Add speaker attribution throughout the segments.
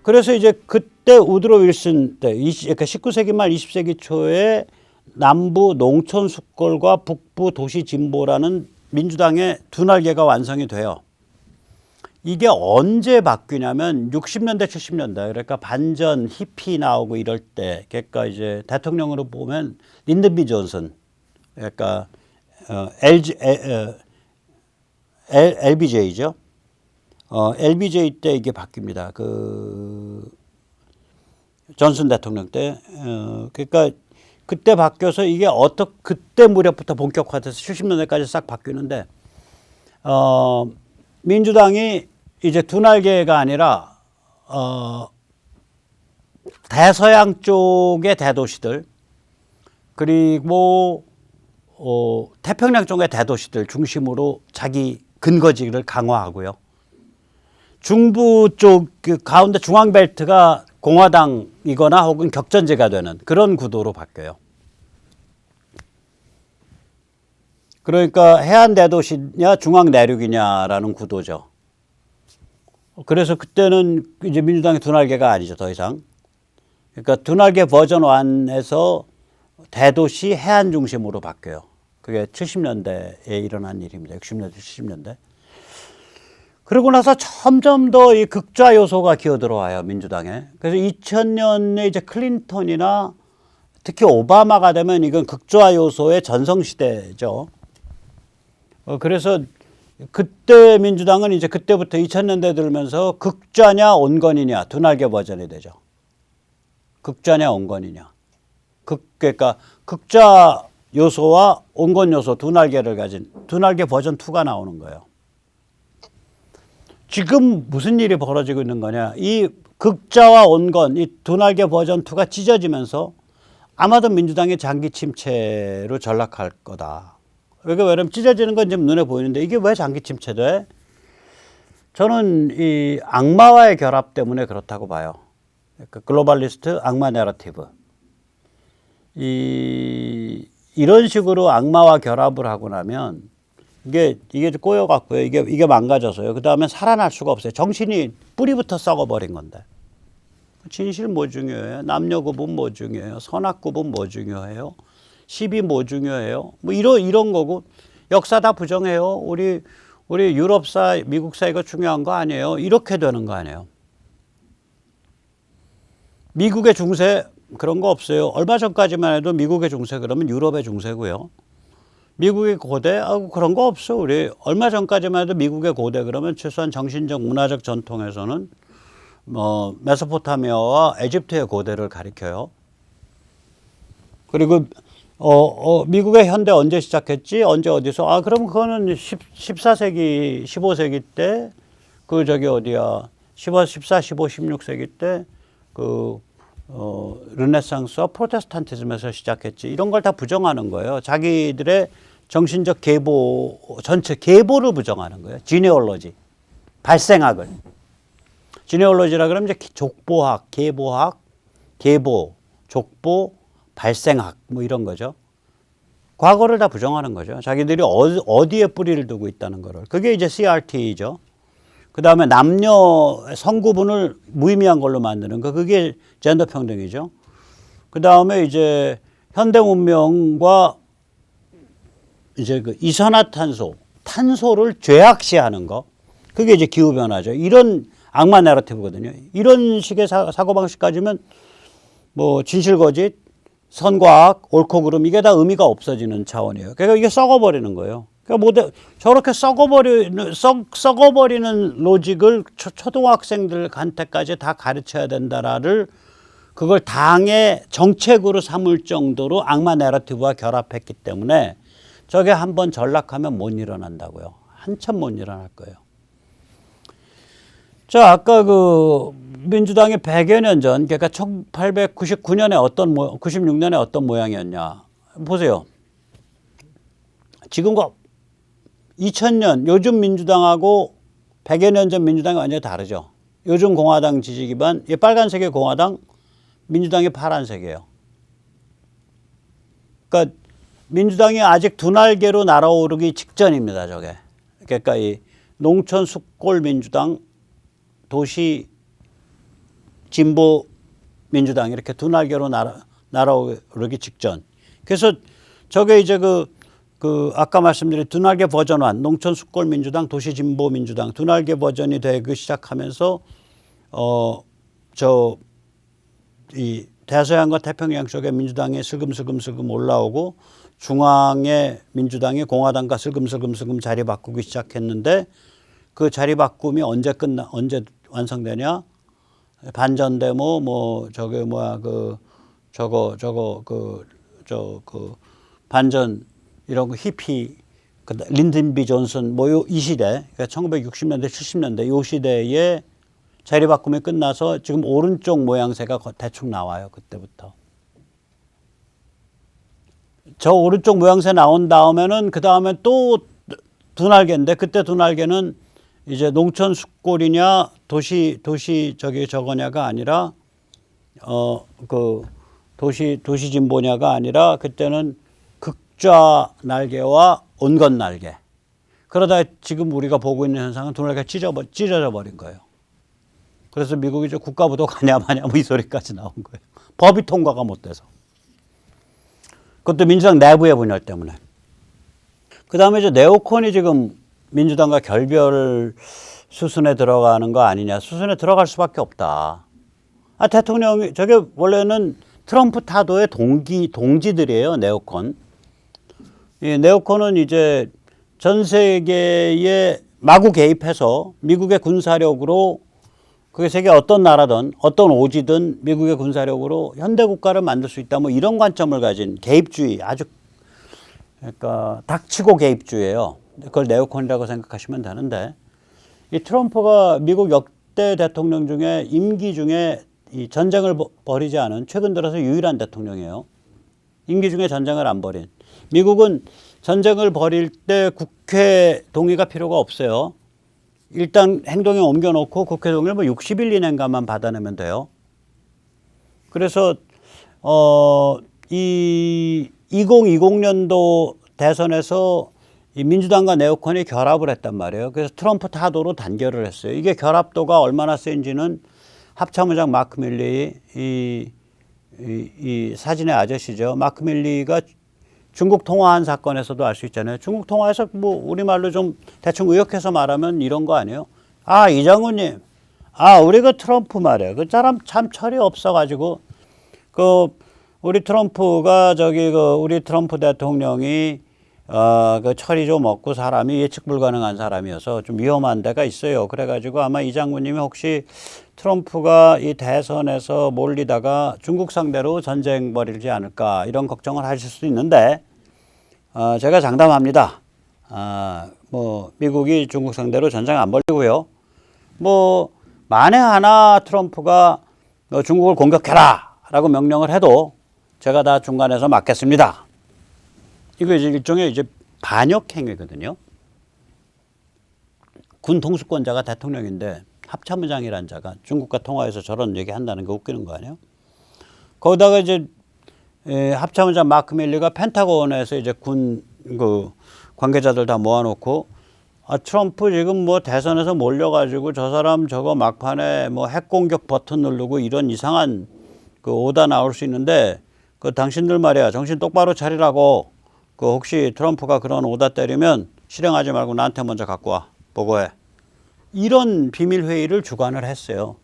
Speaker 1: 그래서 이제 그때 우드로 윌슨 때, 그러니까 19세기 말 20세기 초에 남부 농촌 숫골과 북부 도시 진보라는 민주당의 두 날개가 완성이 돼요. 이게 언제 바뀌냐면 60년대, 70년대, 그러니까 반전, 히피 나오고 이럴 때, 그러니까 이제 대통령으로 보면 린든 B 존슨, 그러니까 LBJ죠. LBJ 때 이게 바뀝니다. 그 존슨 대통령 때, 그러니까 그때 바뀌어서 이게 그때 무렵부터 본격화돼서 70년대까지 싹 바뀌는데, 민주당이 이제 두 날개가 아니라 대서양 쪽의 대도시들 그리고 태평양 쪽의 대도시들 중심으로 자기 근거지를 강화하고요. 중부 쪽 그 가운데 중앙벨트가 공화당이거나 혹은 격전지가 되는 그런 구도로 바뀌어요. 그러니까 해안 대도시냐 중앙 내륙이냐라는 구도죠. 그래서 그때는 이제 민주당의 두 날개가 아니죠, 더 이상. 그러니까 두 날개 버전 1에서 대도시 해안 중심으로 바뀌어요. 그게 70년대에 일어난 일입니다. 60년대, 70년대. 그러고 나서 점점 더 이 극좌 요소가 기어들어와요, 민주당에. 그래서 2000년에 이제 클린턴이나 특히 오바마가 되면 이건 극좌 요소의 전성시대죠. 그래서 그때 민주당은 이제 그때부터 2000년대 들면서 극좌냐 온건이냐 두 날개 버전이 되죠. 극좌냐 온건이냐. 그러니까 극좌 요소와 온건 요소 두 날개를 가진 두 날개 버전 2가 나오는 거예요. 지금 무슨 일이 벌어지고 있는 거냐. 이 극좌와 온건, 이 두 날개 버전 2가 찢어지면서 아마도 민주당의 장기 침체로 전락할 거다. 왜냐면 찢어지는 건 지금 눈에 보이는데 이게 왜 장기 침체돼? 저는 이 악마와의 결합 때문에 그렇다고 봐요. 그러니까 글로벌리스트 악마 내러티브. 이런 식으로 악마와 결합을 하고 나면 이게 꼬여갖고요. 이게 망가져서요. 그 다음에 살아날 수가 없어요. 정신이 뿌리부터 썩어버린 건데. 진실 뭐 중요해요? 남녀 구분 뭐 중요해요? 선악 구분 뭐 중요해요? 시비 뭐 중요해요? 뭐 이런 거고 역사 다 부정해요. 우리 유럽사, 미국사 이거 중요한 거 아니에요? 이렇게 되는 거 아니에요? 미국의 중세 그런 거 없어요. 얼마 전까지만 해도 미국의 중세 그러면 유럽의 중세고요. 미국의 고대 그런 거 없어. 우리 얼마 전까지만 해도 미국의 고대 그러면 최소한 정신적 문화적 전통에서는 메소포타미아와 에집트의 고대를 가리켜요. 그리고 미국의 현대 언제 시작했지? 언제 어디서? 그럼 그거는 14세기, 15세기 때 어디야? 14, 15, 16세기 때 르네상스와 프로테스탄티즘에서 시작했지. 이런 걸 다 부정하는 거예요. 자기들의 정신적 계보, 전체 계보를 부정하는 거예요. 지네올로지, 발생학을. 지네올로지라 그러면 이제 족보학, 계보학, 계보, 족보, 발생학 뭐 이런 거죠. 과거를 다 부정하는 거죠. 자기들이 어디에 뿌리를 두고 있다는 거를. 그게 이제 CRT죠. 그 다음에 남녀 성구분을 무의미한 걸로 만드는 거. 그게 젠더 평등이죠. 그 다음에 이제 현대 문명과 이제 그 탄소를 죄악시하는 거. 그게 이제 기후변화죠. 이런 악마 내러티브거든요. 이런 식의 사고방식 가지면 뭐 진실거짓, 선과악, 옳고 그름 이게 다 의미가 없어지는 차원이에요. 그러니까 이게 썩어버리는 거예요. 그러니까 저렇게 썩어버리는 로직을 초등학생들한테까지 다 가르쳐야 된다라를 그걸 당의 정책으로 삼을 정도로 악마 내러티브와 결합했기 때문에 저게 한번 전락하면 못 일어난다고요. 한참 못 일어날 거예요. 자, 아까 민주당이 100여 년 전, 그러니까 1899년에 96년에 어떤 모양이었냐. 보세요. 지금과 2000년, 요즘 민주당하고 100여 년 전 민주당이 완전히 다르죠. 요즘 공화당 지지 기반, 빨간색의 공화당, 민주당이 파란색이에요. 그러니까 민주당이 아직 두 날개로 날아오르기 직전입니다, 저게. 그러니까 이 농촌 숫골 민주당, 도시 진보 민주당 이렇게 두 날개로 날아오르기 직전. 그래서 저게 이제 아까 말씀드린 두 날개 버전 1, 농촌 숫골 민주당, 도시 진보 민주당 두 날개 버전이 되기 시작하면서 이 대서양과 태평양 쪽에 민주당이 슬금슬금 올라오고 중앙에 민주당이 공화당과 슬금슬금 자리 바꾸기 시작했는데 그 자리 바꿈이 언제 완성되냐? 반전데모 반전 이런 거 히피 린든 B 존슨 이 시대 그러니까 1960년대 70년대 요 시대에 자리 바꿈이 끝나서 지금 오른쪽 모양새가 대충 나와요. 그때부터. 저 오른쪽 모양새 나온 다음에는 그 다음에 또 두 날개인데 그때 두 날개는 이제 농촌 숫골이냐 도시 저거냐가 아니라 도시 진보냐가 아니라 그때는 극좌 날개와 온건 날개. 그러다 지금 우리가 보고 있는 현상은 두 날개가 찢어져 버린 거예요. 그래서 미국이 이제 국가부도 가냐 마냐 이 소리까지 나온 거예요. 법이 통과가 못 돼서. 그것도 민주당 내부의 분열 때문에. 그 다음에 이제 네오콘이 지금 민주당과 결별 수순에 들어가는 거 아니냐. 수순에 들어갈 수밖에 없다. 대통령이 저게 원래는 트럼프 타도의 동지들이에요. 네오콘. 이 네오콘은 이제 전 세계에 마구 개입해서 미국의 군사력으로 그게 세계 어떤 나라든 어떤 오지든 미국의 군사력으로 현대 국가를 만들 수 있다. 뭐 이런 관점을 가진 개입주의 아주 그러니까 닥치고 개입주의예요. 그걸 네오콘이라고 생각하시면 되는데 이 트럼프가 미국 역대 대통령 중에 임기 중에 이 전쟁을 벌이지 않은 최근 들어서 유일한 대통령이에요. 임기 중에 전쟁을 안 벌인. 미국은 전쟁을 벌일 때 국회 동의가 필요가 없어요. 일단 행동에 옮겨놓고 국회 동의를 60일 이내인가만 받아내면 돼요. 그래서 이 2020년도 대선에서 이 민주당과 네오콘이 결합을 했단 말이에요. 그래서 트럼프 타도로 단결을 했어요. 이게 결합도가 얼마나 센지는 합참의장 마크 밀리 이 사진의 아저씨죠. 마크 밀리가 중국 통화한 사건에서도 알 수 있잖아요. 중국 통화에서 우리말로 좀 대충 의역해서 말하면 이런 거 아니에요? 이 장군님. 우리 그 트럼프 말이에요. 그 사람 참 철이 없어가지고 우리 트럼프가 우리 트럼프 대통령이 그 철이 좀 없고 사람이 예측 불가능한 사람이어서 좀 위험한 데가 있어요. 그래가지고 아마 이 장군님이 혹시 트럼프가 이 대선에서 몰리다가 중국 상대로 전쟁 벌이지 않을까 이런 걱정을 하실 수도 있는데 제가 장담합니다. 미국이 중국 상대로 전쟁 안 벌이고요. 만에 하나 트럼프가 중국을 공격해라 라고 명령을 해도 제가 다 중간에서 막겠습니다. 이거 이제 일종의 반역 행위거든요. 군 통수권자가 대통령인데 합참의장이란 자가 중국과 통화해서 저런 얘기 한다는 게 웃기는 거 아니에요? 거기다가 합참의장 마크 밀리가 펜타곤에서 군 관계자들 다 모아놓고 트럼프 지금 대선에서 몰려가지고 저 사람 저거 막판에 핵 공격 버튼 누르고 이런 이상한 오다 나올 수 있는데 당신들 말이야 정신 똑바로 차리라고 혹시 트럼프가 그런 오다 때리면 실행하지 말고 나한테 먼저 갖고 와 보고해. 이런 비밀회의를 주관을 했어요.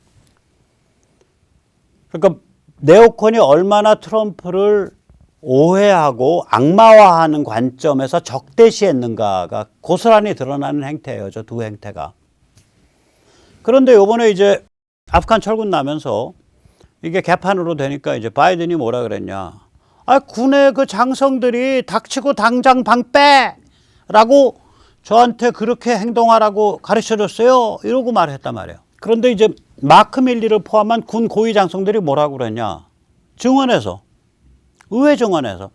Speaker 1: 그러니까 네오콘이 얼마나 트럼프를 오해하고 악마화하는 관점에서 적대시했는가가 고스란히 드러나는 행태예요. 저 두 행태가. 그런데 요번에 아프간 철군 나면서 이게 개판으로 되니까 바이든이 뭐라 그랬냐. 군의 그 장성들이 닥치고 당장 방 빼! 라고 저한테 그렇게 행동하라고 가르쳐 줬어요. 이러고 말했단 말이에요. 그런데 마크 밀리를 포함한 군 고위 장성들이 뭐라고 그랬냐. 증언에서. 의회 증언에서.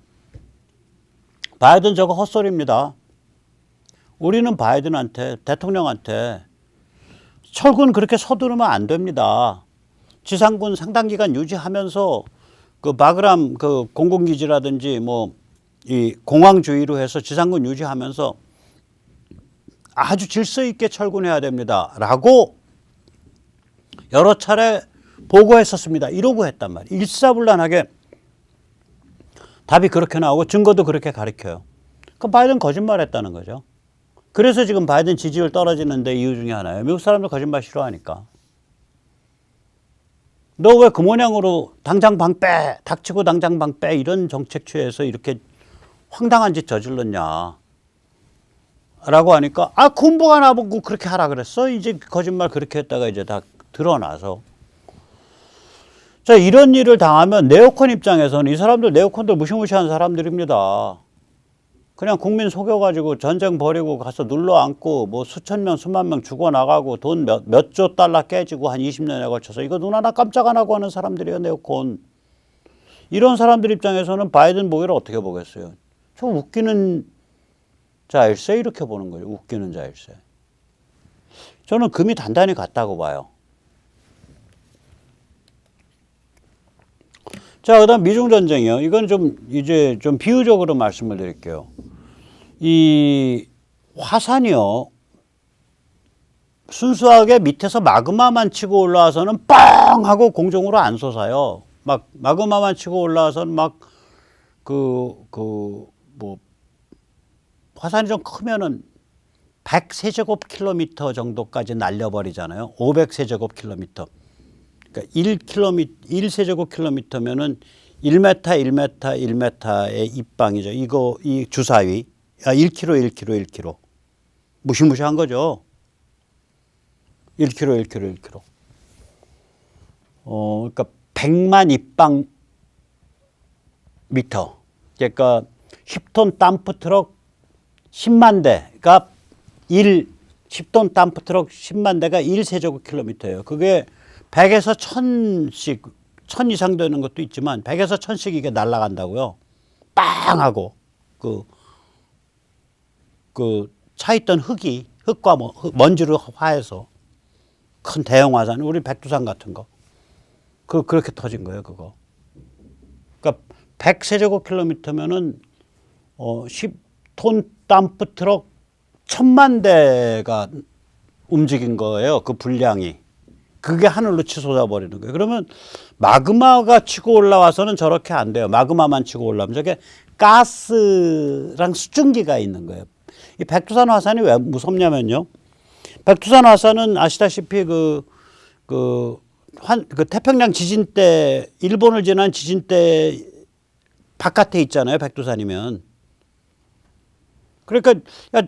Speaker 1: 바이든 저거 헛소리입니다. 우리는 바이든한테, 대통령한테 철군 그렇게 서두르면 안 됩니다. 지상군 상당 기간 유지하면서 바그람 공군기지라든지 이 공황주의로 해서 지상군 유지하면서 아주 질서 있게 철군해야 됩니다. 라고 여러 차례 보고했었습니다. 이러고 했단 말이에요. 일사불란하게 답이 그렇게 나오고 증거도 그렇게 가리켜요. 그럼 바이든 거짓말했다는 거죠. 그래서 지금 바이든 지지율 떨어지는데 이유 중에 하나예요. 미국 사람들 거짓말 싫어하니까. 너 왜 그 모양으로 당장 방 빼, 닥치고 당장 방 빼 이런 정책 취해서 이렇게 황당한 짓 저질렀냐 라고 하니까 아 군부가 나보고 그렇게 하라 그랬어. 이제 거짓말 그렇게 했다가 이제 다 드러나서 자 이런 일을 당하면 네오콘 입장에서는 이 사람들 네오콘들 무시무시한 사람들입니다. 그냥 국민 속여가지고 전쟁 벌이고 가서 눌러앉고 뭐 수천 명 수만 명 죽어나가고 돈 몇 조 달러 깨지고 한 20년에 걸쳐서 이거 눈 하나 깜짝 안 하고 하는 사람들이에요. 네오콘. 이런 사람들 입장에서는 바이든 보기를 어떻게 보겠어요. 저 웃기는 자일세 이렇게 보는 거죠. 웃기는 자일세. 저는 금이 단단히 갔다고 봐요. 자, 그다음 미중 전쟁이요. 이건 좀 이제 좀 비유적으로 말씀을 드릴게요. 이 화산이요. 순수하게 밑에서 마그마만 치고 올라와서는 빵 하고 공중으로 안 솟아요. 막 마그마만 치고 올라와서는 막 뭐 화산이 좀 크면은 100세제곱킬로미터 정도까지 날려버리잖아요. 500세제곱킬로미터. 그러니까 1세제곱킬로미터면은 1m, 1m, 1m의 입방이죠. 이 주사위. 1km, 1km, 1km. 무시무시한 거죠. 1km, 1km, 1km. 그러니까 100만 입방 미터. 그러니까 10톤 덤프 트럭 10만 대가 10톤 덤프 트럭 10만 대가 1세제곱킬로미터예요. 그게 100에서 1000씩, 1000 이상 되는 것도 있지만 100에서 1000씩 이게 날아간다고요. 빵 하고 차 있던 흙과 먼지를 화해서 큰 대형 화산, 우리 백두산 같은 거. 그렇게 터진 거예요, 그거. 그러니까 100세제곱킬로미터면은 10톤 덤프 트럭 1000만 대가 움직인 거예요. 그 분량이. 그게 하늘로 치솟아 버리는 거예요. 그러면 마그마가 치고 올라와서는 저렇게 안 돼요. 마그마만 치고 올라오면 저게 가스랑 수증기가 있는 거예요. 이 백두산 화산이 왜 무섭냐면요. 백두산 화산은 아시다시피 태평양 지진 때, 일본을 지난 지진 때 바깥에 있잖아요. 백두산이면. 그러니까 야,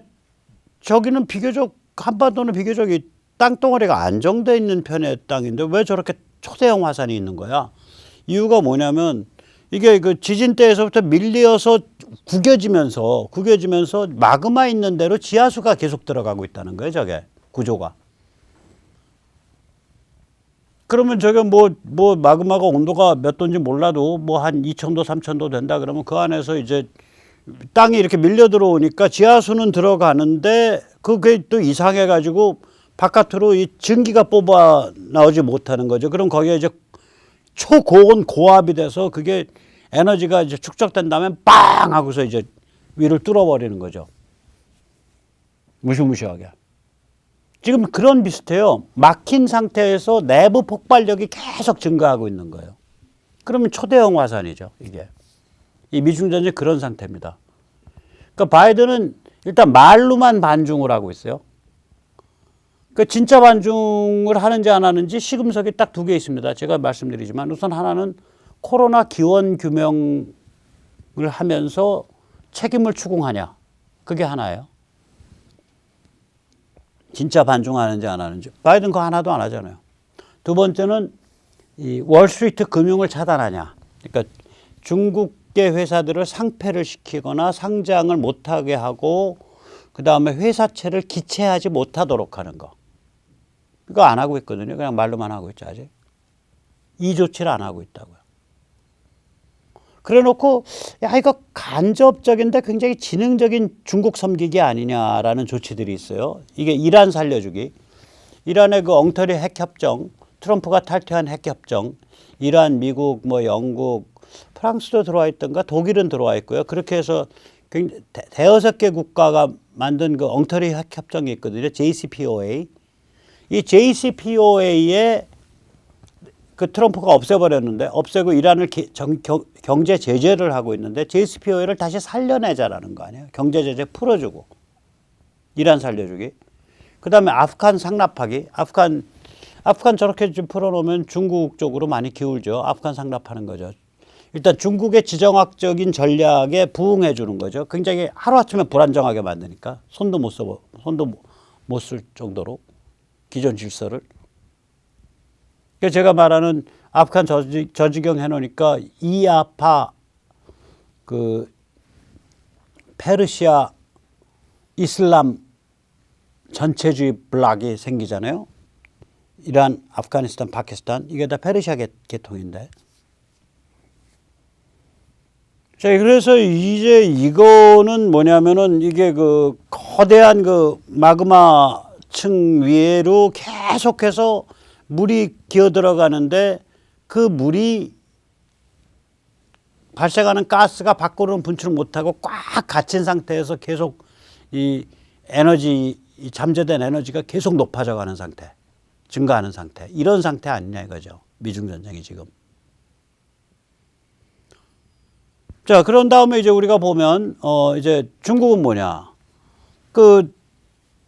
Speaker 1: 저기는 비교적 한반도는 비교적 이 땅덩어리가 안정되어 있는 편의 땅인데 왜 저렇게 초대형 화산이 있는 거야? 이유가 뭐냐면 이게 그 지진 때에서부터 밀려서 구겨지면서 마그마 있는 대로 지하수가 계속 들어가고 있다는 거예요. 저게 구조가. 그러면 저게 뭐 마그마가 온도가 몇 도인지 몰라도 뭐 한 2000도, 3000도 된다 그러면 그 안에서 이제 땅이 이렇게 밀려 들어오니까 지하수는 들어가는데 그게 또 이상해 가지고 바깥으로 이 증기가 뽑아 나오지 못하는 거죠. 그럼 거기에 이제 초고온 고압이 돼서 그게 에너지가 이제 축적된다면 빵 하고서 이제 위를 뚫어버리는 거죠. 무시무시하게. 지금 그런 비슷해요. 막힌 상태에서 내부 폭발력이 계속 증가하고 있는 거예요. 그러면 초대형 화산이죠, 이게. 이 미중전쟁 그런 상태입니다. 그러니까 바이든은 일단 말로만 반중을 하고 있어요. 그 진짜 반중을 하는지 안 하는지 시금석이 딱 두 개 있습니다. 제가 말씀드리지만 우선 하나는 코로나 기원 규명을 하면서 책임을 추궁하냐. 그게 하나예요. 진짜 반중하는지 안 하는지. 바이든 그거 하나도 안 하잖아요. 두 번째는 이 월스트리트 금융을 차단하냐. 그러니까 중국계 회사들을 상폐를 시키거나 상장을 못하게 하고 그다음에 회사채를 기체하지 못하도록 하는 거. 이거 안 하고 있거든요. 그냥 말로만 하고 있죠, 아직. 이 조치를 안 하고 있다고요. 그래 놓고, 야, 이거 간접적인데 굉장히 지능적인 중국 섬기기 아니냐라는 조치들이 있어요. 이게 이란 살려주기. 이란의 그 엉터리 핵협정, 트럼프가 탈퇴한 핵협정, 이란, 미국, 뭐 영국, 프랑스도 들어와 있던가, 독일은 들어와 있고요. 그렇게 해서 대여섯 개 국가가 만든 그 엉터리 핵협정이 있거든요. JCPOA. 이 JCPOA에 그 트럼프가 없애버렸는데 없애고 이란을 경제 제재를 하고 있는데 JCPOA를 다시 살려내자라는 거 아니에요. 경제 제재 풀어주고 이란 살려주기. 그다음에 아프간 상납하기. 아프간 저렇게 좀 풀어놓으면 중국 쪽으로 많이 기울죠. 아프간 상납하는 거죠. 일단 중국의 지정학적인 전략에 부응해 주는 거죠. 굉장히 하루아침에 불안정하게 만드니까 손도 못 쓸 정도로 기존 질서를. 그래서 제가 말하는 아프간 저지경 해놓으니까 이아파 그 페르시아 이슬람 전체주의 블락이 생기잖아요. 이란, 아프가니스탄, 파키스탄 이게 다 페르시아 계통인데. 자, 그래서 이제 이거는 뭐냐면은 이게 그 거대한 그 마그마층 위로 계속해서 물이 기어 들어가는데 그 물이 발생하는 가스가 밖으로는 분출을 못하고 꽉 갇힌 상태에서 계속 이 에너지, 이 잠재된 에너지가 계속 높아져 가는 상태, 증가하는 상태, 이런 상태 아니냐 이거죠. 미중 전쟁이 지금. 자, 그런 다음에 이제 우리가 보면 이제 중국은 뭐냐? 그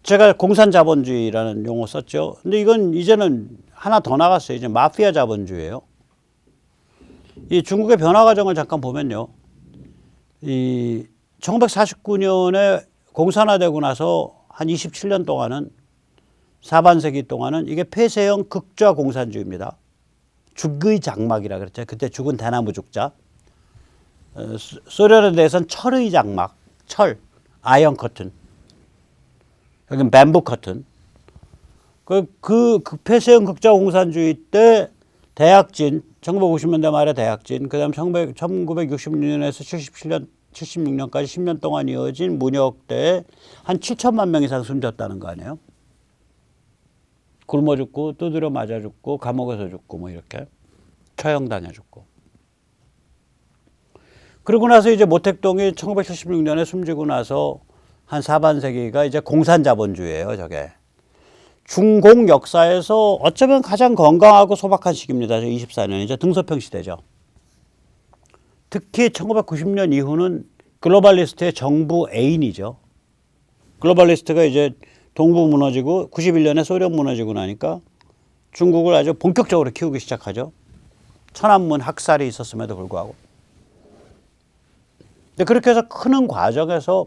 Speaker 1: 제가 공산 자본주의라는 용어 썼죠. 근데 이건 이제는 하나 더 나갔어요. 이제 마피아 자본주의예요. 이 중국의 변화 과정을 잠깐 보면요. 이 1949년에 공산화되고 나서 한 27년 동안은 사반세기 동안은 이게 폐쇄형 극좌 공산주의입니다. 죽의 장막이라 그랬죠. 그때 죽은 대나무 죽자. 소련에 대해서는 철의 장막, 철, 아이언 커튼. 여긴 뱀부 커튼. 그 폐쇄형 극좌 공산주의 때 대약진, 1950년대 말에 대약진, 그 다음 1966년에서 76년까지 10년 동안 이어진 문혁 때에 한 7천만 명 이상 숨졌다는 거 아니에요? 굶어 죽고, 두드려 맞아 죽고, 감옥에서 죽고, 뭐 이렇게. 처형당해 죽고. 그러고 나서 이제 모택동이 1976년에 숨지고 나서 한 사반세기가 이제 공산자본주의예요, 저게. 중공 역사에서 어쩌면 가장 건강하고 소박한 시기입니다. 24년 이제 등소평 시대죠. 특히 1990년 이후는 글로벌리스트의 정부 애인이죠. 글로벌리스트가 이제 동부 무너지고 91년에 소련 무너지고 나니까 중국을 아주 본격적으로 키우기 시작하죠. 천안문 학살이 있었음에도 불구하고. 근데 그렇게 해서 크는 과정에서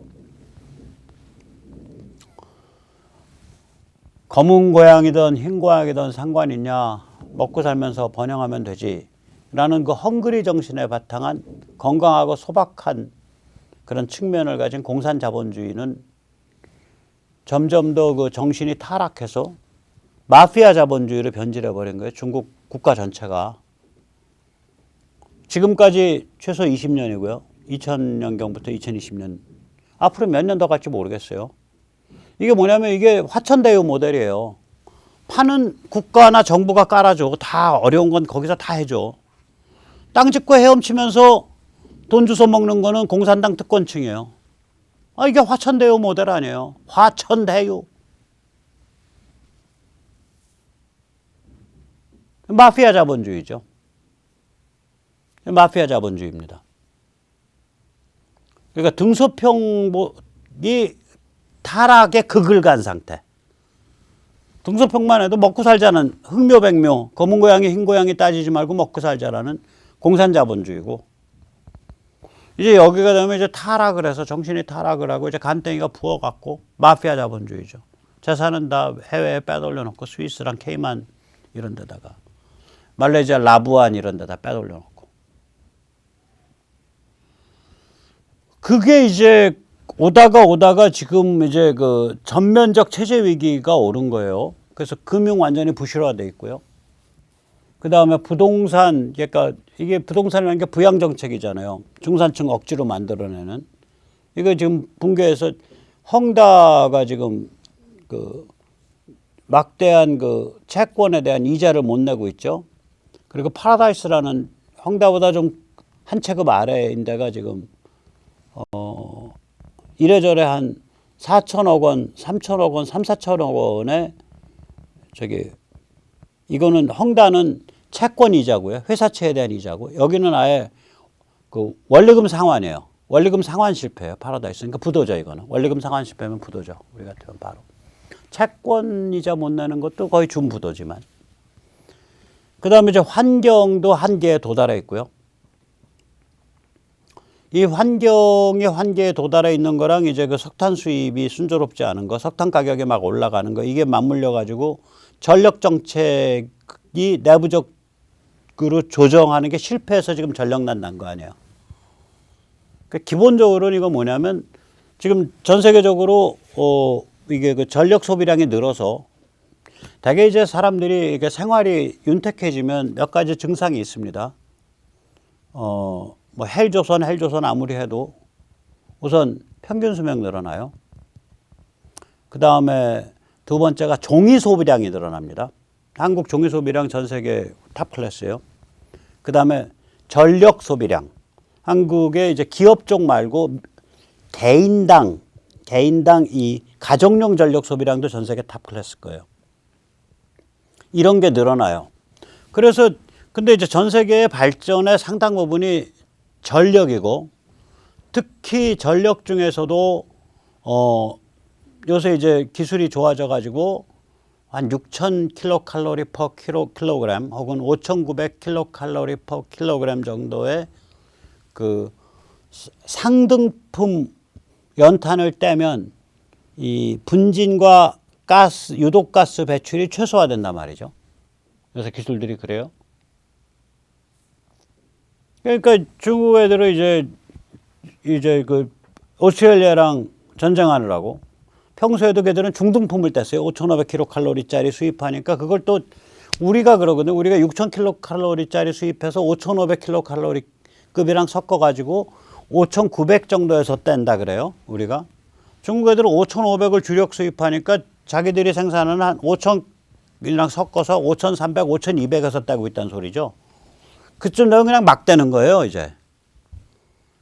Speaker 1: 검은 고양이든 흰 고양이든 상관있냐, 먹고 살면서 번영하면 되지 라는 그 헝그리 정신에 바탕한 건강하고 소박한 그런 측면을 가진 공산 자본주의는 점점 더 그 정신이 타락해서 마피아 자본주의로 변질해 버린 거예요. 중국 국가 전체가. 지금까지 최소 20년이고요. 2000년경부터 2020년. 앞으로 몇 년 더 갈지 모르겠어요. 이게 뭐냐면 이게 화천대유 모델이에요. 판은 국가나 정부가 깔아줘. 다 어려운 건 거기서 다 해줘. 땅 짓고 헤엄치면서 돈 주워 먹는 거는 공산당 특권층이에요. 아, 이게 화천대유 모델 아니에요. 화천대유. 마피아 자본주의죠. 마피아 자본주의입니다. 그러니까 등소평이 타락의 극을 간 상태. 등소평만 해도 먹고 살자는 흑묘백묘, 검은 고양이 흰 고양이 따지지 말고 먹고 살자라는 공산자본주의고, 이제 여기가 되면 이제 타락을 해서 정신이 타락을 하고 이제 간땡이가 부어갖고 마피아 자본주의죠. 재산은 다 해외에 빼돌려 놓고 스위스랑 케이만 이런 데다가 말레이시아 라부안 이런 데다 빼돌려 놓고, 그게 이제 오다가 지금 이제 그 전면적 체제 위기가 오른 거예요. 그래서 금융 완전히 부실화돼 있고요. 그 다음에 부동산, 그러니까 이게 부동산이라는 게 부양 정책이잖아요. 중산층 억지로 만들어내는. 이거 지금 붕괴해서 헝다가 지금 그 막대한 그 채권에 대한 이자를 못 내고 있죠. 그리고 파라다이스라는 헝다보다 좀 한 체급 아래인 데가 지금 이래저래 한 4천억 원, 3천억 원, 3, 4천억 원에 저기 이거는 헝다는 채권 이자고요. 회사채에 대한 이자고. 여기는 아예 그 원리금 상환이에요. 원리금 상환 실패예요. 파라다이스. 그러니까 부도죠, 이거는. 원리금 상환 실패면 부도죠. 우리 같으면 바로. 채권 이자 못 내는 것도 거의 준부도지만. 그 다음에 이제 환경도 한계에 도달해 있고요. 이 환경의 한계에 도달해 있는 거랑 이제 그 석탄 수입이 순조롭지 않은 거, 석탄 가격이 막 올라가는 거, 이게 맞물려 가지고 전력 정책이 내부적으로 조정하는 게 실패해서 지금 전력난 난 거 아니에요. 그러니까 기본적으로는 이거 뭐냐면 지금 전 세계적으로 이게 그 전력 소비량이 늘어서 대개 이제 사람들이 이게 생활이 윤택해지면 몇 가지 증상이 있습니다. 뭐 헬조선 아무리 해도 우선 평균 수명 늘어나요. 그 다음에 두 번째가 종이 소비량이 늘어납니다. 한국 종이 소비량 전 세계 탑 클래스예요. 그 다음에 전력 소비량. 한국의 이제 기업 쪽 말고 개인당 이 가정용 전력 소비량도 전 세계 탑 클래스 거예요. 이런 게 늘어나요. 그래서 근데 이제 전 세계의 발전의 상당 부분이 전력이고 특히 전력 중에서도 요새 이제 기술이 좋아져 가지고 한 6,000 킬로칼로리 퍼 킬로그램 혹은 5,900 킬로칼로리 퍼 킬로그램 정도의 그 상등품 연탄을 떼면 이 분진과 가스, 유독가스 배출이 최소화된단 말이죠. 요새 기술들이 그래요. 그러니까 중국 애들은 이제 그 오스트레일리아랑 전쟁하느라고 평소에도 걔들은 중등품을 뗐어요. 5,500kcal짜리 수입하니까 그걸 또 우리가 그러거든요. 우리가 6,000kcal짜리 수입해서 5,500kcal급이랑 섞어가지고 5,900 정도에서 뗀다 그래요. 우리가. 중국 애들은 5,500을 주력 수입하니까 자기들이 생산하는 한 5,000이랑 섞어서 5,300, 5,200에서 떼고 있다는 소리죠. 그쯤 되면 그냥 막 되는 거예요, 이제.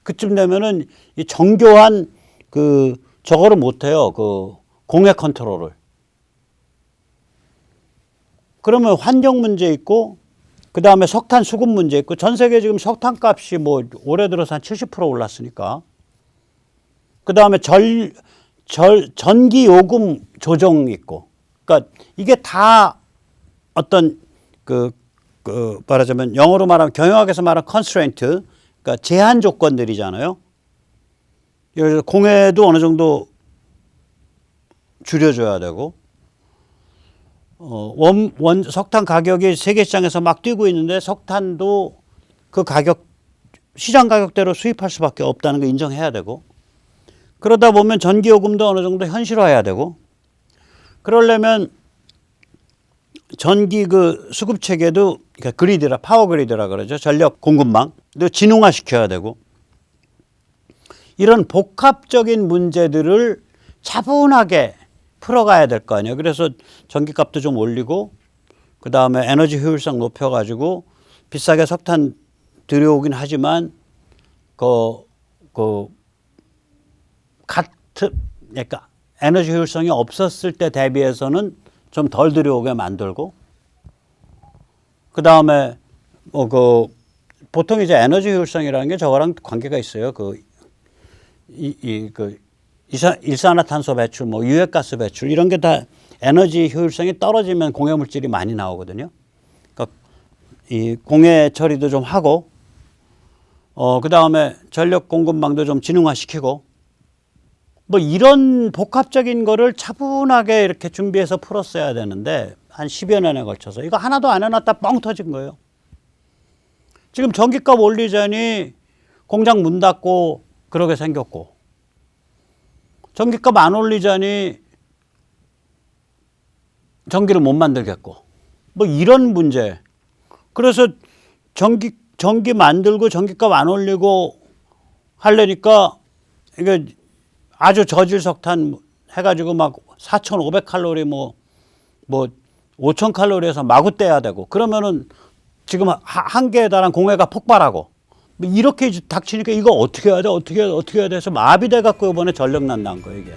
Speaker 1: 그쯤 되면은 이 정교한 저거를 못 해요. 그 공해 컨트롤을. 그러면 환경 문제 있고 그다음에 석탄 수급 문제 있고 전 세계 지금 석탄 값이 뭐 올해 들어서 한 70% 올랐으니까. 그다음에 전기 요금 조정 있고. 그러니까 이게 다 어떤 말하자면 영어로 말하면 경영학에서 말하는 constraint, 그러니까 제한 조건들이잖아요. 예를 들어 공해도 어느 정도 줄여줘야 되고, 석탄 가격이 세계 시장에서 막 뛰고 있는데 석탄도 그 가격, 시장 가격대로 수입할 수밖에 없다는 거 인정해야 되고, 그러다 보면 전기요금도 어느 정도 현실화해야 되고, 그러려면 전기 수급 체계도 그러니까 파워 그리드라 그러죠. 전력 공급망도 진흥화 시켜야 되고 이런 복합적인 문제들을 차분하게 풀어가야 될 거 아니에요. 그래서 전기값도 좀 올리고 그 다음에 에너지 효율성 높여가지고 비싸게 석탄 들여오긴 하지만 그러니까 에너지 효율성이 없었을 때 대비해서는 좀 덜 들여오게 만들고, 그 다음에 보통 이제 에너지 효율성이라는 게 저거랑 관계가 있어요. 일산화탄소 배출, 유해가스 배출 이런 게 다 에너지 효율성이 떨어지면 공해 물질이 많이 나오거든요. 그러니까 이 공해 처리도 좀 하고, 그 다음에 전력 공급망도 좀 진흥화 시키고. 이런 복합적인 거를 차분하게 이렇게 준비해서 풀었어야 되는데 한 10여 년에 걸쳐서 이거 하나도 안 해놨다 뻥 터진 거예요. 지금 전기값 올리자니 공장 문 닫고 그러게 생겼고, 전기값 안 올리자니 전기를 못 만들겠고, 이런 문제. 그래서 전기 만들고 전기값 안 올리고 하려니까 이게 아주 저질 석탄 해가지고 막 4,500칼로리 5,000칼로리에서 마구 떼야 되고, 그러면은 지금 한계에 달한 공해가 폭발하고 이렇게 닥치니까 이거 어떻게 해야 돼? 어떻게 해야 돼? 해서 마비돼 갖고 이번에 전력난 난 거예요, 이게.